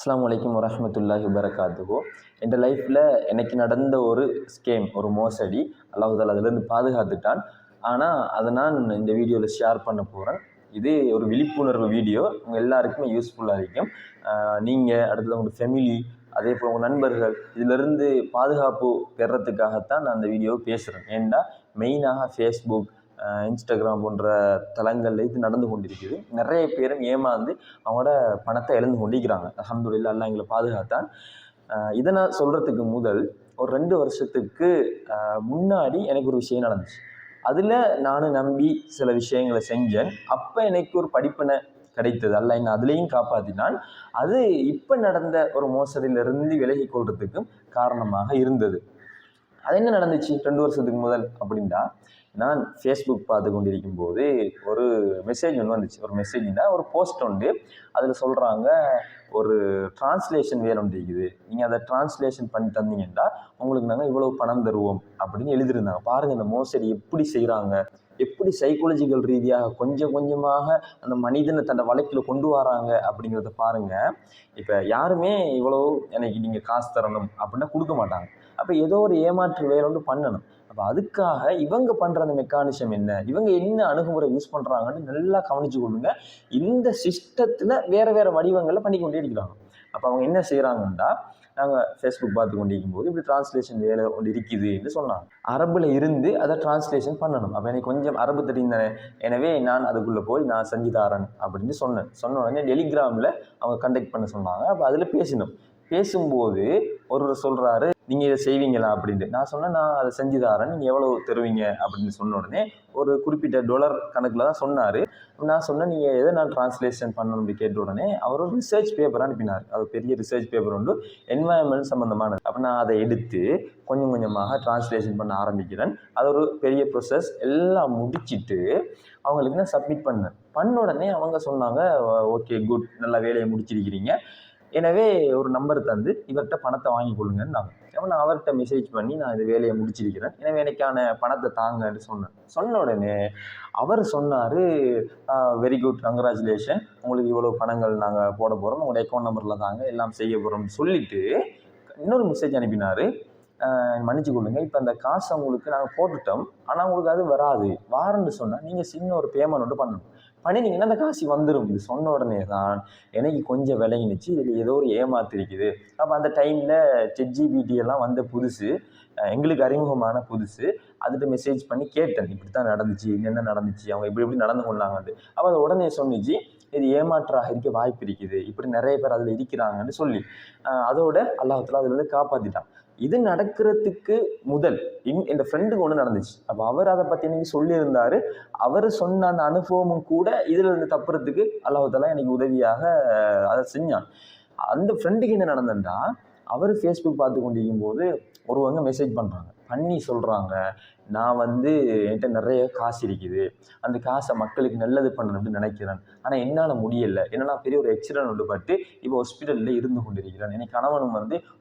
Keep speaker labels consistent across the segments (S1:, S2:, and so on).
S1: அஸ்ஸலாமு அலைக்கும் வரஹ்மத்துல்லாஹி வபரகாத்துஹு. என் லைஃப்பில் எனக்கு நடந்த ஒரு ஸ்கேம், ஒரு மோசடி, அல்லாஹ் தாலா அதிலிருந்து பாதுகாத்துட்டான். ஆனால் அதை நான் இந்த வீடியோவில் ஷேர் பண்ண போகிறேன். இது ஒரு விழிப்புணர்வு வீடியோ, உங்கள் எல்லாருக்குமே யூஸ்ஃபுல்லாக இருக்கும். நீங்கள் அடுத்தது உங்கள் ஃபேமிலி, அதே போல் உங்கள் நண்பர்கள் இதிலிருந்து பாதுகாப்பு பெறத்துக்காகத்தான் நான் அந்த வீடியோவை பேசுகிறேன். ஏன்னா மெயினாக ஃபேஸ்புக், இன்ஸ்டாகிராம் போன்ற தளங்களில் இது நடந்து கொண்டிருக்குது. நிறைய பேரும் ஏமாந்து அவங்களோட பணத்தை இழந்து கொண்டிருக்கிறாங்க. அல்ஹம்துலில்லாஹ், அல்லாஹ் எங்களை பாதுகாத்தான். இதை நான் சொல்கிறதுக்கு முதல் ஒரு 2 வருஷத்துக்கு முன்னாடி எனக்கு ஒரு விஷயம் நடந்துச்சு. அதில் நானும் நம்பி சில விஷயங்களை செஞ்சேன். அப்போ எனக்கு ஒரு படிப்பினை கிடைத்தது. அல்லாஹ் என்ன அதுலேயும் காப்பாற்றினான். அது இப்போ நடந்த ஒரு மோசடியிலிருந்து விலகி கொள்றதுக்கும் காரணமாக இருந்தது. அது என்ன நடந்துச்சு 2 வருஷத்துக்கு முதல் அப்படின்னா, நான் ஃபேஸ்புக் பார்த்து கொண்டிருக்கும் போது ஒரு மெசேஜ் ஒன்று வந்துச்சு. ஒரு மெசேஜ்னா ஒரு போஸ்ட் உண்டு. அதில் சொல்கிறாங்க, ஒரு டிரான்ஸ்லேஷன் வேணும்னு இருக்குது, நீங்கள் அதை டிரான்ஸ்லேஷன் பண்ணி தந்தீங்கன்னா உங்களுக்கு நாங்கள் இவ்வளோ பணம் தருவோம் அப்படின்னு எழுதியிருந்தாங்க. பாருங்கள் இந்த மோசடி எப்படி செய்கிறாங்க, எப்படி சைக்காலஜிக்கல் ரீதியாக கொஞ்சம் கொஞ்சமாக அந்த மனிதனை தன்னை வழக்கில் கொண்டு வராங்க அப்படிங்கிறத பாருங்கள். இப்போ யாருமே இவ்வளோ எனக்கு நீங்கள் காசு தரணும் அப்படின்னா கொடுக்க மாட்டாங்க. அப்போ ஏதோ ஒரு ஏமாற்று வேலை ஒன்று பண்ணணும். அப்போ அதுக்காக இவங்க பண்ணுற அந்த மெக்கானிசம் என்ன, இவங்க என்ன அணுகுமுறை யூஸ் பண்ணுறாங்கன்னு நல்லா கவனிச்சு கொள்ளுங்க. இந்த சிஸ்டத்தில் வேறு வேறு வடிவங்களில் பண்ணி கொண்டே இருக்கிறாங்க. அப்போ அவங்க என்ன செய்கிறாங்கன்னா, நாங்கள் ஃபேஸ்புக் பார்த்து கொண்டிருக்கும் போது இப்படி டிரான்ஸ்லேஷன் வேலை ஒன்று இருக்குதுன்னு சொன்னாங்க. அரபில் இருந்து அதை டிரான்ஸ்லேஷன் பண்ணணும். அப்போ எனக்கு கொஞ்சம் அரபு தெரிந்தானே, எனவே நான் அதுக்குள்ளே போய் நான் செஞ்சு தரேன் அப்படின்னு சொன்ன உடனே டெலிகிராமில் அவங்க கண்டெக்ட் பண்ண சொன்னாங்க. அப்போ அதில் பேசினோம். பேசும்போது ஒருவர் சொல்கிறாரு, நீங்கள் இதை செய்வீங்களா அப்படின்ட்டு. நான் சொன்னேன், நான் அதை செஞ்சு தரேன், நீங்கள் எவ்வளோ தருவீங்க அப்படின்னு சொன்ன உடனே ஒரு குறிப்பிட்ட $, கணக்கில் தான் சொன்னார். நான் சொன்னேன், நீங்கள் எதை நான் டிரான்ஸ்லேஷன் பண்ணணும் அப்படி கேட்ட உடனே அவர் ஒரு ரிசர்ச் பேப்பர் அனுப்பினார். அது பெரிய ரிசர்ச் பேப்பர் உண்டு, என்வாயன்மெண்ட் சம்மந்தமானது. அப்போ நான் அதை எடுத்து கொஞ்சம் கொஞ்சமாக டிரான்ஸ்லேஷன் பண்ண ஆரம்பிக்கிறேன். அது ஒரு பெரிய ப்ரொசஸ். எல்லாம் முடிச்சுட்டு அவங்களுக்கு நான் சப்மிட் பண்ண உடனே அவங்க சொன்னாங்க, ஓகே குட், நல்ல வேலையை முடிச்சிருக்கிறீங்க, எனவே ஒரு நம்பர் தந்து இவர்கிட்ட பணத்தை வாங்கி கொள்ளுங்கன்னு நான் அவர்கிட்ட மெசேஜ் பண்ணி நான் இந்த வேலையை முடிச்சிருக்கிறேன், எனவே எனக்கான பணத்தை தாங்கன்னு சொன்ன உடனே அவர் சொன்னார், வெரி குட், கங்க்ராச்சுலேஷன், உங்களுக்கு இவ்வளோ பணங்கள் நாங்கள் போட போகிறோம், உங்களோட அக்கௌண்ட் நம்பரில் தாங்க எல்லாம் செய்ய போகிறோம்னு சொல்லிவிட்டு இன்னொரு மெசேஜ் அனுப்பினார். மன்னிச்சு கொள்ளுங்க, இப்போ அந்த காசை உங்களுக்கு நாங்கள் போட்டுட்டோம், ஆனால் உங்களுக்கு அது வராது, வாரன்னு சொன்னால் நீங்கள் சின்ன ஒரு பேமெண்ட் ஒன்று பண்ணணும், பண்ணினீங்கன்னா அந்த காசு வந்துடும். இது சொன்ன உடனே தான் எனக்கு கொஞ்சம் விளங்கினுச்சு, இதில் ஏதோ ஒரு ஏமாத்திருக்குது. அப்போ அந்த டைமில் ChatGPT எல்லாம் வந்த புதுசு, எங்களுக்கு அறிமுகமான புதுசு. அதுகிட்ட மெசேஜ் பண்ணி கேட்டேன், இப்படி தான் நடந்துச்சு, என்ன நடந்துச்சு, அவங்க இப்படி நடந்து கொண்டாங்கன்ட்டு. அப்போ அதை உடனே சொன்னிச்சு, இது ஏமாற்றாக இருக்க வாய்ப்பு இருக்குது, இப்படி நிறைய பேர் அதில் இருக்கிறாங்கன்னு சொல்லி அதோட அல்லாஹ் தஆலா அதில் காப்பாற்றிட்டான். இது நடக்கிறதுக்கு முதல் என் ஃப்ரெண்டுக்கு ஒன்று நடந்துச்சு. அப்போ அவர் அதை பற்றி எனக்கு சொல்லியிருந்தார். அவர் சொன்ன அந்த அனுபவமும் கூட இதில் இருந்து தப்புறதுக்கு அல்லாஹ் தஆலா எனக்கு உதவியாக அதை செஞ்சான். அந்த ஃப்ரெண்டுக்கு என்ன நடந்ததுன்னா, அவர் ஃபேஸ்புக் பார்த்து கொண்டிருக்கும் போது ஒருவங்க மெசேஜ் பண்ணுறாங்க, பண்ணி சொல்கிறாங்க, நான் என்கிட்ட நிறைய காசு இருக்குது, அந்த காசை மக்களுக்கு நல்லது பண்ணணும்னு நினைக்கிறேன், ஆனால் என்னால் முடியலை, என்னன்னா பெரிய ஒரு ஆக்சிடென்ட் ஒன்று பட்டு இப்போ ஹாஸ்பிட்டலில் இருந்து கொண்டிருக்கிறேன், எனக்கு கணவனும்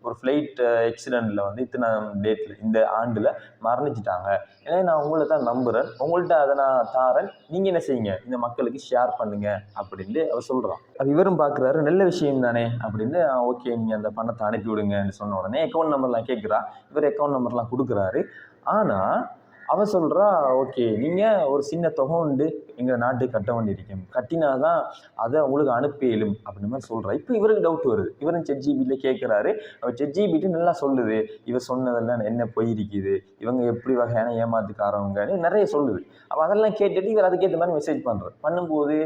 S1: ஒரு ஃப்ளைட் ஆக்சிடெண்ட்டில் இத்தனை டேட்டில் இந்த ஆண்டில் மரணிச்சிட்டாங்க, எனவே நான் உங்களை தான் நம்புகிறேன், உங்கள்கிட்ட அதை நான் தாரேன், நீங்கள் என்ன செய்யுங்க, இந்த மக்களுக்கு ஷேர் பண்ணுங்க அப்படின்ட்டு அவர் சொல்கிறான். அப்போ இவரும் பார்க்குறாரு, நல்ல விஷயம் தானே அப்படின்னு, ஓகே நீங்கள் அந்த பணத்தை அனுப்பி விடுங்கன்னு சொன்ன உடனே அக்கௌண்ட் நம்பர்லாம் கேட்குறா. இவர் அக்கௌண்ட் நம்பர்லாம் கொடுக்குறாரு. ஆனால் அவ சொல்கிறா, ஓகே நீங்கள் ஒரு சின்ன தொகை உண்டு எங்கள் நாட்டுக்கு கட்ட வேண்டியிருக்கேன், கட்டினா தான் அதை உங்களுக்கு அனுப்பிடும் அப்படின்ற மாதிரி சொல்கிறா. இப்போ இவருக்கு டவுட் வருது. இவரும் ChatGPT கேட்குறாரு. அவர் ChatGPT நல்லா சொல்லுது, இவர் சொன்னதெல்லாம் என்ன போயிருக்குது, இவங்க எப்படி வகையான ஏமாத்துக்காரவங்கன்னு நிறைய சொல்லுது. அப்போ அதெல்லாம் கேட்டுட்டு இவர் அதுக்கேற்ற மாதிரி மெசேஜ் பண்ணுறாரு. பண்ணும்போது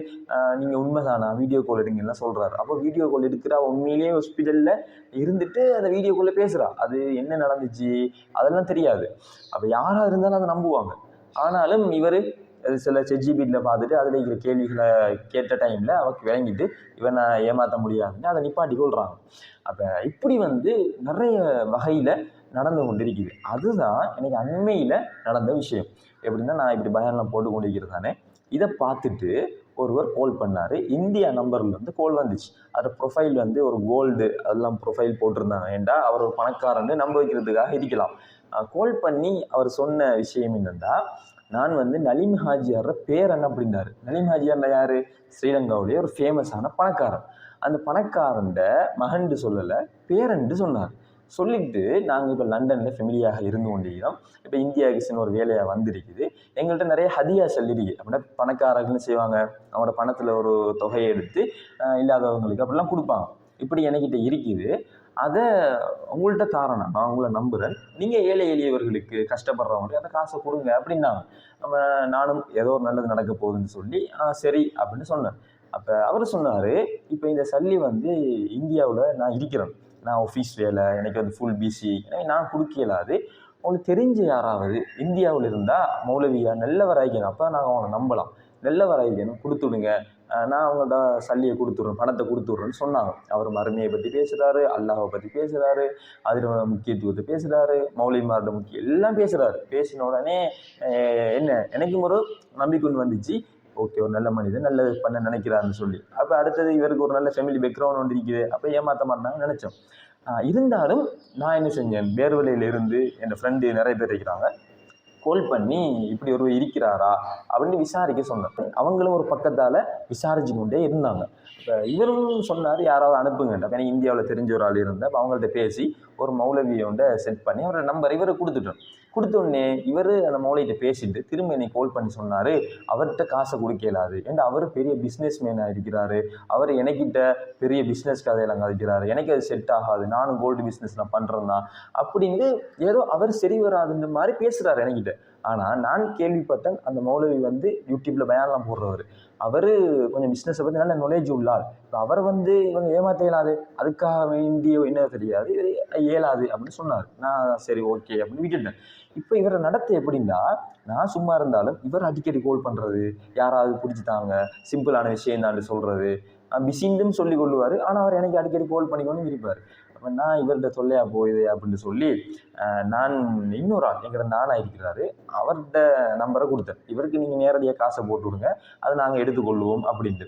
S1: நீங்கள் உண்மைதானா, வீடியோ கால் எடுங்கலாம் சொல்கிறாரு. அப்போ வீடியோ கால் எடுக்கிறா, உண்மையிலேயே ஹாஸ்பிட்டலில் இருந்துட்டு அந்த வீடியோ காலில் பேசுகிறா. அது என்ன நடந்துச்சு அதெல்லாம் தெரியாது. அப்போ யாராக இருந்தாலும் அதை நம்புவாங்க. ஆனாலும் இவர் சில ChatGPTயில் பார்த்துட்டு அதில் இருக்கிற கேள்விகளை கேட்ட டைமில் அவருக்கு விளங்கிட்டு இவன் நான் ஏமாற்ற முடியாதுன்னு அதை நிப்பாட்டி கொள்கிறாங்க. அப்போ இப்படி நிறைய வகையில் நடந்து கொண்டிருக்குது. அதுதான் எனக்கு அண்மையில் நடந்த விஷயம். எப்படின்னா, நான் இப்படி பயான்லாம் போட்டு கொண்டிருக்கிறதானே, இதை பார்த்துட்டு ஒருவர் கால் பண்ணார். இந்தியா நம்பர்லேருந்து கால் வந்துச்சு. அது ப்ரொஃபைல் ஒரு கோல்டு அதெல்லாம் ப்ரொஃபைல் போட்டிருந்தாங்க. ஏன்டா அவர் ஒரு பணக்காரன்னு நம்ப வைக்கிறதுக்காக இருக்கலாம். கால் பண்ணி அவர் சொன்ன விஷயம் என்னென்னா, நான் நலீம் ஹாஜியார் பேர் என்ன அப்படின்னாரு. நலீம் ஹாஜியார் யார், ஸ்ரீலங்காவுடைய ஒரு ஃபேமஸான பணக்காரன். அந்த பணக்காரண்ட மகன்ட்டு சொல்லலை, பேரன்ட்டு சொன்னார். சொல்லிட்டு நாங்கள் இப்போ லண்டனில் ஃபெமிலியாக இருந்து கொண்டிருக்கிறோம். இப்போ இந்தியா கிஷன் ஒரு வேலையாக வந்திருக்குது. எங்கள்கிட்ட நிறைய ஹதியா சொல்லிருக்கு. அப்படின்னா பணக்காரர்கள்னு செய்வாங்க, அவங்களோட பணத்தில் ஒரு தொகையை எடுத்து இல்லாதவங்களுக்கு அப்படிலாம் கொடுப்பாங்க. இப்படி என்கிட்ட இருக்குது. அதை உங்கள்கிட்ட தாரேன், நான் உங்களை நம்புகிறேன். நீங்கள் ஏழை எளியவர்களுக்கு கஷ்டப்படுறவங்களுக்கு அந்த காசை கொடுங்க அப்படின்னாங்க. நம்ம நானும் ஏதோ ஒரு நல்லது நடக்க போகுதுன்னு சொல்லி சரி அப்படின்னு சொன்னேன். அப்போ அவர் சொன்னார், இப்போ இந்த சல்லி வந்து இந்தியாவில் நான் இருக்கிறேன், நான் ஆஃபீஸ் வேலை, எனக்கு வந்து ஃபுல் பிசி, நான் கொடுக்க இயலாது. உங்களுக்கு தெரிஞ்ச யாராவது இந்தியாவில் இருந்தால் மௌலவியா நல்லவர் ஆகிக்கணும், அப்போ நாங்கள் அவங்களை நம்பலாம், நல்லவர் ஆகிக்கணும், கொடுத்துடுங்க, நான் அவங்கள்ட்ட சல்லியை கொடுத்துட்றேன், பணத்தை கொடுத்துட்றேன்னு சொன்னாங்க. அவர் மறுமையை பற்றி பேசுகிறாரு, அல்லாஹை பற்றி பேசுகிறாரு, அதில் முக்கியத்துவத்தை பேசுகிறாரு, மௌலிமாரோட முக்கியம் எல்லாம் பேசுகிறாரு. பேசின உடனே என்ன எனக்கும் ஒரு நம்பிக்கை ஒன்று வந்துச்சு, ஓகே ஒரு நல்ல மனிதன் நல்லது பண்ண நினைக்கிறாருன்னு சொல்லி. அப்போ அடுத்தது இவருக்கு ஒரு நல்ல ஃபேமிலி பேக்ரவுண்ட் ஒன்று இருக்குது, அப்போ ஏமாற்ற மாட்டாங்கன்னு நினச்சோம். இருந்தாலும் நான் என்ன செஞ்சேன், பேர்வலையிலிருந்து என் ஃப்ரெண்டு நிறைய பேர் இருக்கிறாங்க, கால் பண்ணி இப்படி ஒரு இருக்கிறாரா அப்படின்னு விசாரிக்க சொன்னேன். அவங்களும் ஒரு பக்கத்தால் விசாரிச்சு கொண்டே இருந்தாங்க. இப்போ இவரும் சொன்னார் யாராவது அனுப்புங்கன்ட்டு. அப்போ எனக்கு இந்தியாவில் தெரிஞ்ச ஒரு ஆள் இருந்தால் அப்போ அவங்கள்ட்ட பேசி ஒரு மௌலவியோட செட் பண்ணி அவரோட நம்பர் இவரை கொடுத்துட்டோம். கொடுத்தோடனே இவர் அந்த மௌலைகிட்ட பேசிட்டு திரும்ப என்னை கால் பண்ணி சொன்னார், அவர்கிட்ட காசை கொடுக்க இயலாது, ஏன்னா அவர் பெரிய பிஸ்னஸ் மேனாக இருக்கிறாரு, அவர் எனக்கிட்ட பெரிய பிஸ்னஸ் கதையெல்லாம் கதைக்கிறாரு, எனக்கு அது செட் ஆகாது, நானும் கோல்டு பிஸ்னஸ் நான் பண்ணுறேன் தான் அப்படின்னு ஏதோ அவர் சரி வராதுன்ற மாதிரி பேசுகிறாரு என்கிட்ட. ஆனால் நான் கேள்விப்பட்டேன் அந்த மௌலவி வந்து யூடியூப்பில் பயானெலாம் போடுறவர், அவர் கொஞ்சம் பிஸ்னஸை பற்றி நல்ல நாலேஜ் உள்ளார். இப்போ அவர் வந்து இவங்க ஏமாற்ற இயலாது, அதுக்காக வேண்டிய என்ன தெரியாது, இது இயலாது அப்படின்னு சொன்னார். நான் சரி ஓகே அப்படின்னு விட்டுட்டேன். இப்போ இவரை நடத்த எப்படின்னா, நான் சும்மா இருந்தாலும் இவர் அடிக்கடி கால் பண்ணுறது, யாராவது பிடிச்சிட்டாங்க, சிம்பிளான விஷயம் தான் சொல்கிறது, பிஸின்னு சொல்லி கொள்ளுவார். ஆனால் அவர் எனக்கு அடிக்கடி கால் பண்ணிக்கொண்டு இருப்பார். அப்போ நான் இவர்கிட்ட சொல்லையா போகுது அப்படின்னு சொல்லி நான் இன்னொரு ஆள் எங்கிட்ட நானாக இருக்கிறாரு, அவர்கிட்ட நம்பரை கொடுத்தேன், இவருக்கு நீங்கள் நேரடியாக காசை போட்டு விடுங்க, அதை நாங்கள் எடுத்துக்கொள்வோம் அப்படின்ட்டு.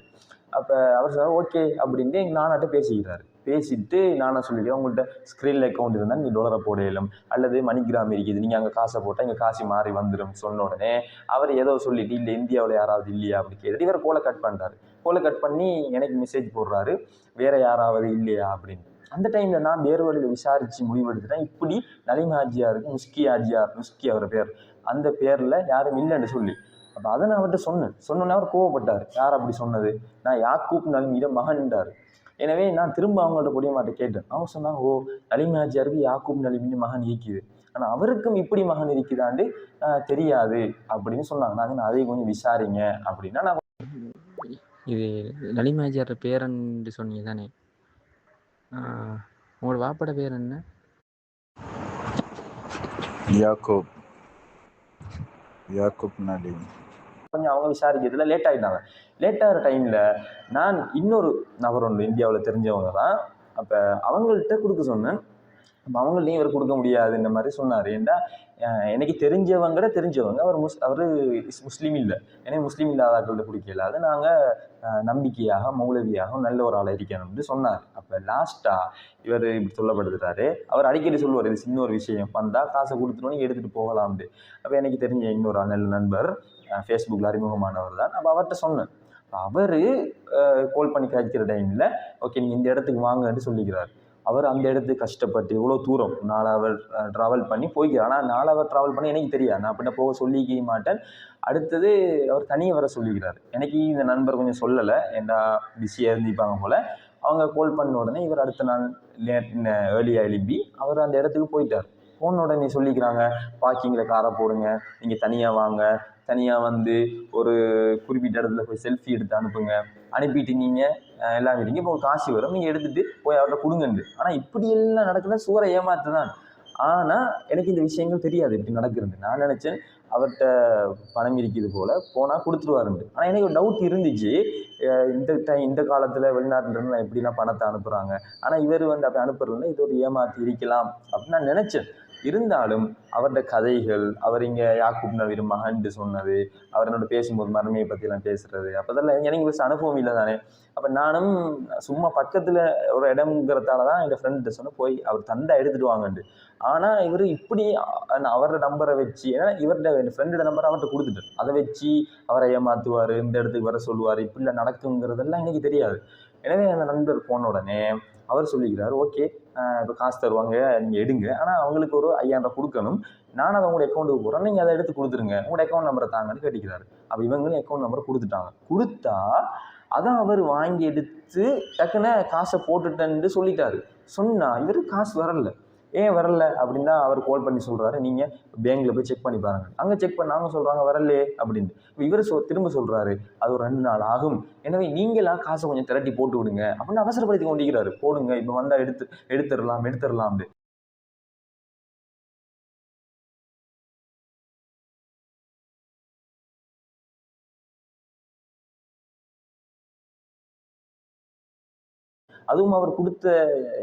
S1: அப்போ அவர் சொன்னார் ஓகே அப்படின்ட்டு எங்கள் நானாட்ட பேசிக்கிறாரு. பேசிட்டு நானாக சொல்லிக்கிறேன், உங்கள்கிட்ட ஸ்க்ரீனில் அக்கௌண்ட் இருந்தால் நீங்கள் டாலரை போட இயலும், அல்லது மணிகிராம் இருக்குது, நீங்கள் அங்கே காசை போட்டால் இங்கே காசு மாறி வந்துடும் சொன்ன உடனே அவர் ஏதோ சொல்லிட்டு இல்லை இந்தியாவில் யாராவது இல்லையா அப்படி கேட்டுட்டு இவர் கோலை கட் பண்ணுறாரு. கோலை கட் பண்ணி எனக்கு மெசேஜ் போடுறாரு, வேறு யாராவது இல்லையா அப்படின்னு. அந்த டைமில் நான் பேர்வழியில் விசாரித்து முடிவெடுத்துட்டேன், இப்படி நலிம் ஹாஜியாருக்கு முஸ்கி ஹாஜியார், முஸ்கி அவர் பேர், அந்த பேரில் யாரும் இல்லைன்னு சொல்லி. அப்போ அதை நான் அவர்கிட்ட சொன்னோன்னே அவர் கோவப்பட்டார், யார் அப்படி சொன்னது, நான் யாக்கூப் நலிமிட மகன்றார். எனவே நான் திரும்ப அவங்கள்ட்ட பொடிய மாட்டேன் கேட்டேன். அவங்க சொன்னாங்க, ஓ நலிம் ஹாஜியாருக்கு யாக்கூப் நலிமின்னு மகன் இருக்குது, ஆனால் அவருக்கும் இப்படி மகன் இருக்குதாண்டு தெரியாது அப்படின்னு சொன்னாங்க. நான் அதை கொஞ்சம் விசாரிங்க அப்படின்னா நான்
S2: இது நலிம் ஹாஜியார் பேரன் சொன்னீங்க தானே, உங்களோட வாப்பட பேர் என்ன?
S3: யாக்கூப் நலீம்.
S1: கொஞ்சம் அவங்க விசாரிக்கிறதுல லேட் ஆகிட்டாங்க. லேட் ஆகிற டைமில் நான் இன்னொரு நபர் ஒன்று இந்தியாவில் தெரிஞ்சவங்க தான், அப்போ அவங்கள்ட்ட கொடுக்க சொன்னேன். அப்போ அவங்கள்ட்டையும் இவர் கொடுக்க முடியாது இந்த மாதிரி சொன்னார். ஏன்டா எனக்கு தெரிஞ்சவங்க அவர் முஸ்லீம் இல்லை, எனக்கு முஸ்லீம் இல்லாதாக்கள்கிட்ட கொடுக்கல, அது நாங்கள் நம்பிக்கையாக மௌலவியாக நல்ல ஒரு ஆளை இருக்கணும்னு சொன்னார். அப்போ லாஸ்ட்டாக இவர் இப்படி சொல்லப்படுத்துட்டாரு. அவர் அடிக்கடி சொல்லுவார், இது சின்ன ஒரு விஷயம் வந்தால் காசை கொடுத்துட்டோன்னு எடுத்துகிட்டு போகலாம்ட்டு. அப்போ எனக்கு தெரிஞ்ச இன்னொரு நல்ல நண்பர் ஃபேஸ்புக்கில் அறிமுகமானவர் தான். அப்போ அவர்கிட்ட சொன்னேன். அவர் கால் பண்ணி கேட்கிற டைமில் ஓகே நீங்கள் இந்த இடத்துக்கு வாங்கன்னு சொல்லிக்கிறார். அவர் அந்த இடத்துக்கு கஷ்டப்பட்டு இவ்வளோ தூரம் 4 ஹவர் ட்ராவல் பண்ணி போய்க்கிறார். ஆனால் 4 ஹவர் ட்ராவல் பண்ணி எனக்கு தெரியாது, நான் அப்படின்னா போக சொல்லிக்க மாட்டேன். அடுத்தது அவர் தனியாக வர சொல்லிக்கிறார். எனக்கு இந்த நண்பர் கொஞ்சம் சொல்லலை, ஏண்டா பிஸியாக இருந்திப்பாங்க போல். அவங்க கால் பண்ண உடனே இவர் அடுத்த நாள் ஏர்லியாக எழுப்பி அவர் அந்த இடத்துக்கு போயிட்டார். போன உடனே சொல்லிக்கிறாங்க, பார்க்கிங்கில் காரை போடுங்க, நீங்கள் தனியாக வாங்க, தனியாக வந்து ஒரு குறிப்பிட்ட இடத்துல போய் செல்ஃபி எடுத்து அனுப்புங்க, அனுப்பிட்டு நீங்கள் எல்லாம் விடுங்க, இப்போ காசு வரும், நீங்கள் எடுத்துகிட்டு போய் அவர்கிட்ட கொடுங்கண்டு. ஆனால் இப்படியெல்லாம் நடக்குதுன்னா சூறை ஏமாற்று தான். ஆனால் எனக்கு இந்த விஷயங்கள் தெரியாது இப்படி நடக்கிறது. நான் நினச்சேன் அவர்கிட்ட பணம் இருக்குது போல், போனால் கொடுத்துருவாருண்டு. ஆனால் எனக்கு ஒரு டவுட் இருந்துச்சு, இந்த காலத்தில் வெளிநாட்டிலேருந்து நான் எப்படிலாம் பணத்தை அனுப்புகிறாங்க, ஆனால் இவர் வந்து அப்படி அனுப்புறதுனா இது ஒரு ஏமாற்றி இருக்கலாம் அப்படின்னு நான் நினச்சேன். இருந்தாலும் அவருடைய கதைகள், அவர் இங்கே யாக்கூப் நலீம் மகன்ட்டு சொன்னது, அவர் என்னோட பேசும்போது மறுமையை பற்றிலாம் பேசுகிறது, அப்போ அதெல்லாம் எனக்கு பெருசு அனுபவம் இல்லை தானே. அப்போ நானும் சும்மா பக்கத்தில் ஒரு இடம்ங்கிறதால தான் எங்கள் ஃப்ரெண்ட்கிட்ட சொன்னேன், போய் அவர் தந்தா எடுத்துகிட்டு வாங்கண்டு. ஆனால் இவர் இப்படி அவரோட நம்பரை வச்சு, ஏன்னா இவர்கிட்ட என் ஃப்ரெண்டோட நம்பரை அவர்கிட்ட கொடுத்துட்டு அதை வச்சு அவரை ஏமாற்றுவார், இந்த இடத்துக்கு வர சொல்லுவார், இப்படிலாம் நடக்குங்கிறதெல்லாம் எனக்கு தெரியாது. எனவே அந்த நண்பர் போன உடனே அவர் சொல்லிக்கிறார், ஓகே இப்போ காசு தருவாங்க நீங்கள் எடுங்க, ஆனால் அவங்களுக்கு ஒரு 5000 கொடுக்கணும், நான் அதை உங்களோட அக்கௌண்ட்டுக்கு போகிறேன், நீங்கள் அதை எடுத்து கொடுத்துருங்க, உங்களோட அக்கௌண்ட் நம்பரை தாங்கன்னு கேட்டுக்கிறாரு. அப்போ இவங்களும் அக்கௌண்ட் நம்பர் கொடுத்துட்டாங்க. கொடுத்தா அதை அவர் வாங்கி எடுத்து டக்குன்னு காசை போட்டுட்டேன்னு சொல்லிட்டாரு. சொன்னால் இவர் காசு வரல. ஏன் வரல அப்படின்னா அவர் கால் பண்ணி சொல்கிறாரு, நீங்கள் பேங்க்கில் போய் செக் பண்ணி பாருங்க. அங்கே செக் பண்ணாங்க, சொல்கிறாங்க வரலையே அப்படின்ட்டு. இவர் திரும்ப சொல்கிறாரு அது ஒரு 2 நாள் ஆகும், எனவே நீங்களாம் காசை கொஞ்சம் திரட்டி போட்டு விடுங்க அப்படின்னு அவசரப்படுத்தி கொண்டிருக்கிறாரு. போடுங்க, இப்போ வந்தால் எடுத்துடலாம். அதுவும் அவர் கொடுத்த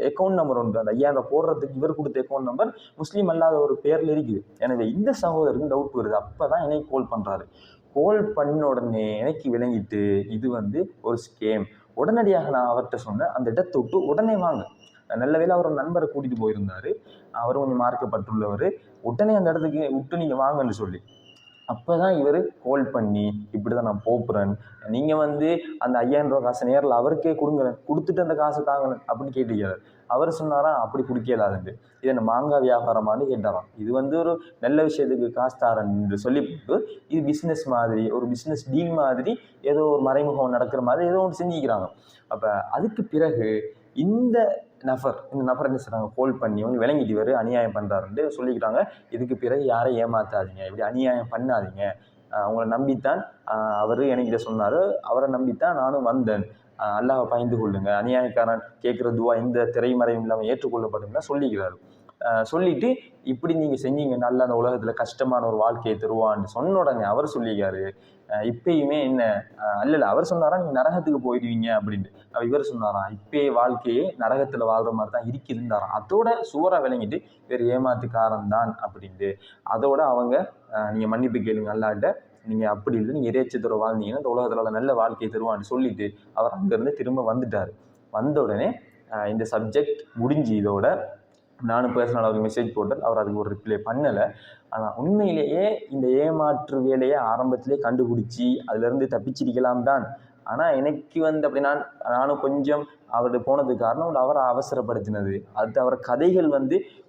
S1: அக்கௌண்ட் நம்பர் உண்டு, அந்த 5000 போடுறதுக்கு இவர் கொடுத்த அக்கௌண்ட் நம்பர் முஸ்லீம் அல்லாத ஒரு பேரில் இருக்குது. எனவே இந்த சகோதரருக்கு டவுட் வருது. அப்போ தான் எனக்கு கால் பண்ணுறாரு. கால் பண்ண உடனே எனக்கு விளங்கிட்டு இது ஒரு ஸ்கேம். உடனடியாக நான் அவர்கிட்ட சொன்னேன், அந்த இடத்தை விட்டு உடனே வாங்க. நல்ல வேளை அவர் ஒரு நண்பரை கூட்டிகிட்டு போயிருந்தார், அவர் கொஞ்சம் மார்க்கப்பட்டுள்ளவர். உடனே அந்த இடத்துக்கு விட்டு நீங்கள் வாங்கன்னு சொல்லி அப்போ தான் இவர் கால் பண்ணி இப்படி தான் நான் போப்புறேன், நீங்கள் அந்த 5000 ரூபா காசை நேரில் அவருக்கே கொடுங்களேன், கொடுத்துட்டு அந்த காசை தாங்களேன் அப்படின்னு கேட்டுக்கிறார். அவர் சொன்னாராம் அப்படி குடிக்கலாதுண்டு, இது என்ன மாங்காய் வியாபாரமானு கேட்டாராம். இது ஒரு நல்ல விஷயத்துக்கு காசு தாரன் என்று சொல்லிவிட்டு இது பிஸ்னஸ் மாதிரி, ஒரு பிஸ்னஸ் டீல் மாதிரி, ஏதோ ஒரு மறைமுகம் நடக்கிற மாதிரி ஏதோ ஒன்று செஞ்சுக்கிறாங்க. அப்போ அதுக்கு பிறகு இந்த நபர் என்ன செய்கிறாங்க, கால் பண்ணி அவங்க விளங்கிட்டு இவர் அநியாயம் பண்ணுறாருன்ட்டு சொல்லிக்கிறாங்க. இதுக்கு பிறகு யாரை ஏமாற்றாதீங்க, இப்படி அநியாயம் பண்ணாதீங்க, அவங்கள நம்பித்தான் அவர் என்கிட்ட சொன்னார், அவரை நம்பித்தான் நானும் வந்தேன், அல்லாஹ்வை பயந்து கொள்ளுங்க, அநியாயக்காரன் கேட்குற துவா எந்த திரைமறையும் இல்லாமல் ஏற்றுக்கொள்ளப்படும்னா சொல்லிக்கிறாரு. சொல்லிட்டு இப்படி நீங்கள் செஞ்சீங்க நல்லா அந்த உலகத்தில் கஷ்டமான ஒரு வாழ்க்கையை தருவான்னு சொன்ன உடனே அவர் சொல்லிக்காரு, இப்பயுமே என்ன இல்லை அவர் சொன்னாரா நீங்கள் நரகத்துக்கு போயிடுவீங்க அப்படின்ட்டு. இவர் சொன்னாராம் இப்பயே வாழ்க்கையே நரகத்தில் வாழ்கிற மாதிரி தான் இருக்குதுன்றாராம். அதோட சுவரை விளங்கிட்டு இவர் ஏமாத்துக்காரன் தான் அப்படின்ட்டு. அதோட அவங்க நீங்கள் மன்னிப்பு கேளுங்க அல்லாட்ட, நீங்கள் அப்படி இல்லை, நீங்கள் இறைச்சத்தோட வாழ்ந்தீங்கன்னா இந்த உலகத்தில் நல்ல வாழ்க்கையை தருவான்னு சொல்லிட்டு அவர் அங்கேருந்து திரும்ப வந்துட்டார். வந்த உடனே இந்த சப்ஜெக்ட் முடிஞ்சு இதோட நானும் பர்சனலாக அவருக்கு மெசேஜ் போட்டேன், அவர் அதுக்கு ஒரு ரிப்ளை பண்ணலை. ஆனால் உண்மையிலேயே இந்த ஏமாற்று வேலையை ஆரம்பத்திலே கண்டுபிடிச்சி அதிலேருந்து தப்பிச்சிருக்கலாம் தான். ஆனால் எனக்கு அப்படி நானும் கொஞ்சம் அவர் போனதுக்கு காரணம் அவரை அவசரப்படுத்தினது, அது அவர் கதைகள்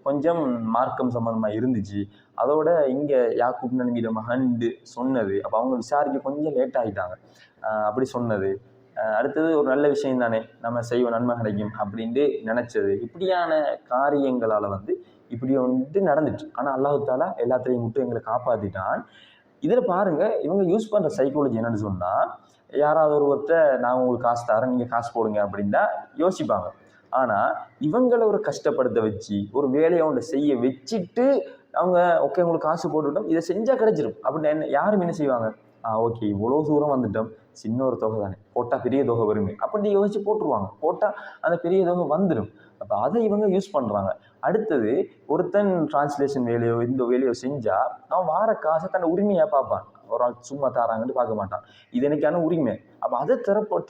S1: கொஞ்சம் மார்க்கம் சம்மந்தமாக இருந்துச்சு. அதோட இங்கே யாக்கூப் நபியோட மகன்ட்டு சொன்னது, அப்போ அவங்க விசாரிக்க கொஞ்சம் லேட் ஆகிட்டாங்க. அப்படி சொன்னது அடுத்தது ஒரு நல்ல விஷயம் தானே, நம்ம செய்வோம் நன்மை கிடைக்கும் அப்படின்ட்டு நினச்சது, இப்படியான காரியங்களால் இப்படி நடந்துச்சு. ஆனால் அல்லாஹ் தாலா எல்லாத்தையும் விட்டு எங்களை காப்பாற்றிட்டான். இதில் பாருங்கள், இவங்க யூஸ் பண்ணுற சைக்காலஜி என்னென்னு சொன்னால், யாராவது ஒருத்தரை நான் உங்களுக்கு காசு தரேன் நீங்கள் காசு போடுங்க அப்படின்னா யோசிப்பாங்க. ஆனால் இவங்களை ஒரு கஷ்டப்படுத்த வச்சு ஒரு வேலையை அவங்க செய்ய வச்சுட்டு அவங்க ஓகே உங்களுக்கு காசு போட்டுவிட்டோம், இதை செஞ்சால் கிடைச்சிடும் அப்படின்னு யாரும் என்ன செய்வாங்க, ஓகே இவ்வளோ தூரம் வந்துட்டோம், சின்ன ஒரு தொகை தானே, போட்டால் பெரிய தொகை வருமே அப்படின்னு யோசிச்சு போட்டுருவாங்க. போட்டால் அந்த பெரிய தொகை வந்துடும். அப்போ அதை இவங்க யூஸ் பண்ணுறாங்க. அடுத்தது ஒருத்தன் டிரான்ஸ்லேஷன் வேலையோ இந்த வேலையோ செஞ்சால் அவன் வார காசை தன்னை உரிமையாக பார்ப்பான். ஒரு ஆள் சும்மா தராங்கன்னு பார்க்க மாட்டான், இது எனக்கான உரிமை. அப்போ அதை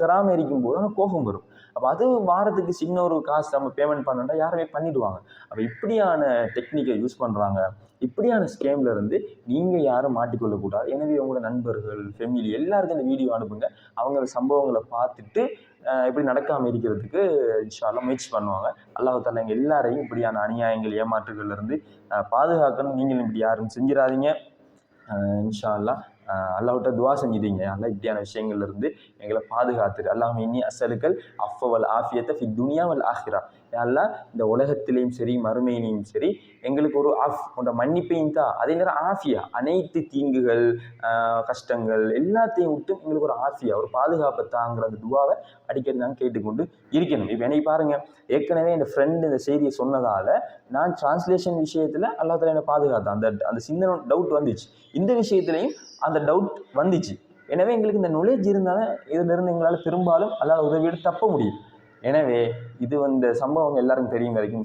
S1: தராமல் இருக்கும்போது அவனுக்கு கோபம் வரும். அப்போ அது வாரத்துக்கு சின்ன ஒரு காசு நம்ம பேமெண்ட் பண்ணோன்னா யாருமே பண்ணிவிடுவாங்க. அப்போ இப்படியான டெக்னிக்கை யூஸ் பண்ணுறாங்க. இப்படியான ஸ்கேமில் இருந்து நீங்கள் யாரும் மாட்டிக்கொள்ளக்கூடாது. எனவே உங்களோட நண்பர்கள், ஃபேமிலி எல்லாருக்கும் இந்த வீடியோ அனுப்புங்க. அவங்க சம்பவங்களை பார்த்துட்டு இப்படி நடக்காமல் இருக்கிறதுக்கு இன்ஷா அல்லாஹ் முயற்சி பண்ணுவாங்க. அல்லாஹ் தஆலா எங்கள் எல்லாரையும் இப்படியான அநியாயங்கள் ஏமாற்றுகள்லேருந்து பாதுகாக்கணும். நீங்களும் இப்படி யாரும் செஞ்சிடாதீங்க. இன்ஷா அல்லாஹ் அல்லாஹ்விட்ட துவா செஞ்சிட்டீங்க, அல்லாஹ் இப்படியான விஷயங்கள்லேருந்து எங்களை பாதுகாத்துரு. அல்லாஹும்ம இன்னி அஸ்அலுக்கல் அஃவ வல் ஆஃபியத்த ஃபி துனியா வல் ஆஹிரா. அல்லாஹ் இந்த உலகத்திலையும் சரி மறுமையிலையும் சரி எங்களுக்கு ஒரு உண்ட மன்னிப்பையும் தான், அதே நேரம் ஆஃபியா, அனைத்து தீங்குகள் கஷ்டங்கள் எல்லாத்தையும் விட்டு எங்களுக்கு ஒரு ஆஃபியா, ஒரு பாதுகாப்பை தாங்கிற அந்த துவாவை அடிக்கடி நாங்கள் கேட்டுக்கொண்டு இருக்கணும். இப்போ என்னை பாருங்கள், ஏற்கனவே என் ஃப்ரெண்டு இந்த செய்தியை சொன்னதால் நான் டிரான்ஸ்லேஷன் விஷயத்தில் அல்லாஹ் தஆலா என்னை பாதுகாத்தான். அந்த சின்ன டவுட் வந்துச்சு, இந்த விஷயத்துலையும் அந்த டவுட் வந்துச்சு. எனவே எங்களுக்கு இந்த நாலேஜ் இருந்தாலும் இதிலிருந்து எங்களால் பெரும்பாலும் அல்லாஹ் உதவியோடு தப்ப முடியும். எனவே இது இந்த சம்பவம் எல்லாருக்கும் தெரியும் வரைக்கும்